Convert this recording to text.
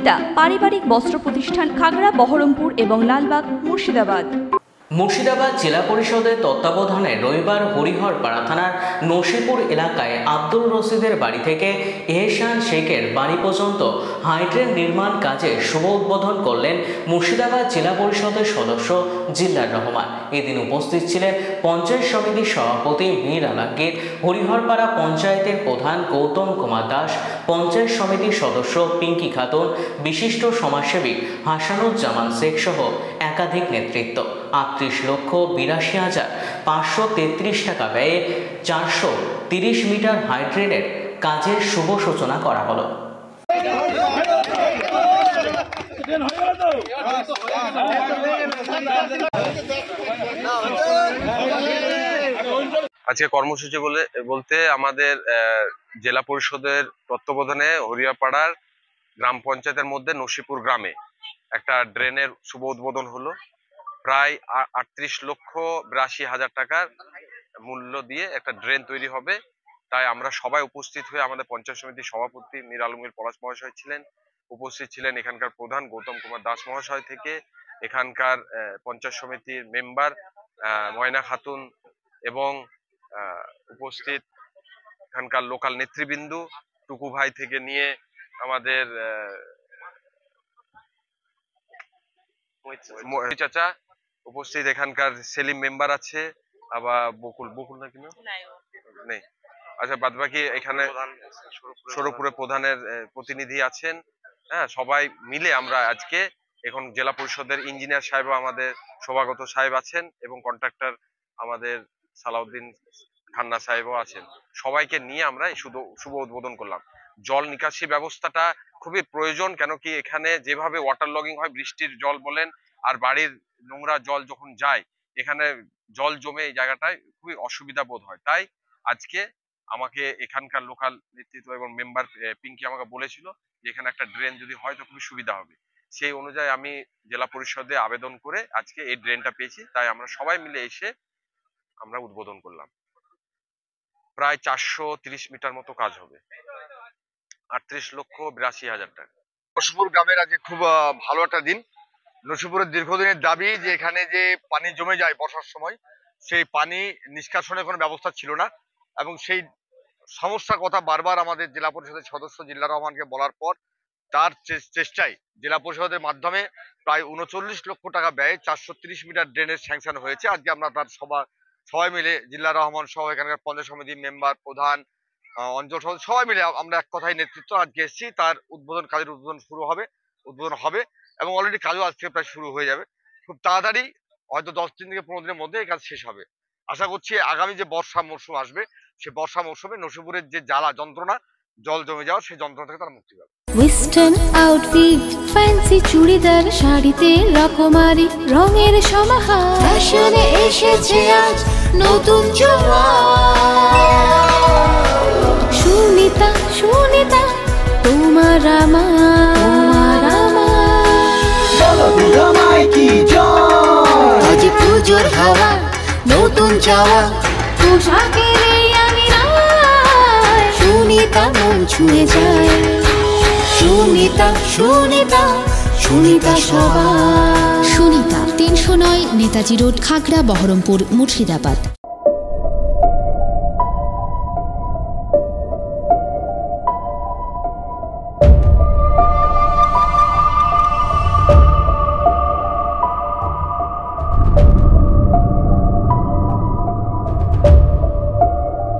সুনিতা পারিবারিক বস্ত্র প্রতিষ্ঠান, খাগড়া, বহরমপুর এবং লালবাগ, মুর্শিদাবাদ। মুর্শিদাবাদ জেলা পরিষদের তত্ত্বাবধানে রবিবার হরিহরপাড়া থানার নসিপুর এলাকায় আব্দুল রশিদের বাড়ি থেকে এহসান শেখের বাড়ি পর্যন্ত হাইড্রেন নির্মাণ কাজে শুভ উদ্বোধন করলেন মুর্শিদাবাদ জেলা পরিষদের সদস্য জিল্লার রহমান। এদিন উপস্থিত ছিলেন পঞ্চায়েত সমিতির সভাপতি মীর আলমগীর, হরিহরপাড়া পঞ্চায়েতের প্রধান গৌতম কুমার দাস, পঞ্চায়েত সমিতির সদস্য পিঙ্কি খাতুন, বিশিষ্ট সমাজসেবী হাসানুজ্জামান শেখ সহ একাধিক নেতৃত্ব। 38,82,533 টাকা ব্যয়ে 430 মিটার হাইড্রেনের কাজের শুভ সূচনা করা হলো। আজকে কর্মসূচি বলতে আমাদের জেলা পরিষদের তত্ত্বাবধানে হরিহরপাড়ার গ্রাম পঞ্চায়েতের মধ্যে নসিপুর গ্রামে একটা ড্রেনের শুভ উদ্বোধন হলো। প্রায় 38,82,000 টাকার মূল্য দিয়ে একটা ড্রেন তৈরি হবে। তাই আমরা সবাই উপস্থিত হয়ে আমাদের পঞ্চায়েত সমিতির সভাপতি মীর আলমগীর পলাশ মহাশয় ছিলেন, উপস্থিত ছিলেন এখানকার প্রধান গৌতম কুমার দাস মহাশয় থেকে এখানকার পঞ্চায়েত সমিতির মেম্বার ময়না খাতুন এবং উপস্থিত এখানকার লোকাল নেতৃবৃন্দ, টুকু ভাই থেকে নিয়ে আমাদের চাচা উপস্থিত, এখানকার সেলিম মেম্বার আছে, আবার বকুল না কিনা নেই, আচ্ছা বাদ বাকি এখানে সরপুরে প্রধানের প্রতিনিধি আছেন। হ্যাঁ, সবাই মিলে আমরা আজকে এখন জেলা পরিষদের ইঞ্জিনিয়ার সাহেব আমাদের সভাগত সাহেব আছেন এবং কন্ট্রাক্টর আমাদের সালাউদ্দিন খান্না সাহেবও আছেন। সবাইকে নিয়ে আমরা এই শুভ উদ্বোধন করলাম। জল নিকাশি ব্যবস্থাটা খুবই প্রয়োজন, কেন কি এখানে যেভাবে ওয়াটার লগিং হয়, বৃষ্টির জল বলেন আর বাড়ির নোংরা জল যখন যায় এখানে জল জমে এই জায়গাটায় খুবই অসুবিধা বোধ হয়। তাই আজকে আমাকে এখানকার লোকাল নেতৃত্ব এবং মেম্বার পিঙ্কি আমাকে বলেছিল যে এখানে একটা ড্রেন যদি হয় তো খুবই সুবিধা হবে। সেই অনুযায়ী আমি জেলা পরিষদে আবেদন করে আজকে এই ড্রেনটা পেয়েছি। তাই আমরা সবাই মিলে এসে আমরা উদ্বোধন করলাম। প্রায় 430 মিটার মতো কাজ হবে, 38,82,000 টাকা। নসিপুর গ্রামের আজকে খুব ভালো একটা দিন। নসিপুরের দীর্ঘদিনের দাবি যে এখানে যে পানি জমে যায় বর্ষার সময়, সেই পানি নিষ্কাশনের কোনো ব্যবস্থা ছিল না এবং সেই সমস্যার কথা বারবার আমাদের জেলা পরিষদের সদস্য জিল্লার রহমানকে বলার পর তার চেষ্টায় জেলা পরিষদের মাধ্যমে প্রায় 39 লক্ষ টাকা ব্যয়ে 430 মিটার ড্রেনের স্যাংশন হয়েছে। আজকে আমরা তার সবাই মিলে জিল্লার রহমান সহ এখানকার পঞ্চায়েত সমিতির মেম্বার, প্রধান, অঞ্চল সভাপতি সবাই মিলে আমরা এক কথায় নেতৃত্ব আজকে এসেছি। তার কাজের উদ্বোধন হবে এবং অলরেডি কাজও আজকে প্রায় শুরু হয়ে যাবে। খুব তাড়াতাড়ি হয়তো 10 দিন থেকে 15 দিনের মধ্যে এই কাজ শেষ হবে। আশা করছি আগামী যে বর্ষা মরশুম আসবে সে বর্ষা মরশুমে নসিপুরের যে জ্বালা যন্ত্রণা জল জমে যাওয়া সেই যন্ত্রণা থেকে তারা মুক্তি পাবে। ওয়েস্টার্ন আউটফিট, ফ্যান্সি চুড়িদার, শাড়িতে রকমারি রঙের সমাহার, ফ্যাশনে এসেছে আজ নতুন সুনিতা তোমার আজ পুজোর হাওয়া, নতুন চাওয়া পোশাকের আমি সুনিতা মন ছুঁয়ে যায়। সুনিতা সবার। সুনিতা 309 নেতাজি রোড, খাগড়া, বহরমপুর, মুর্শিদাবাদ।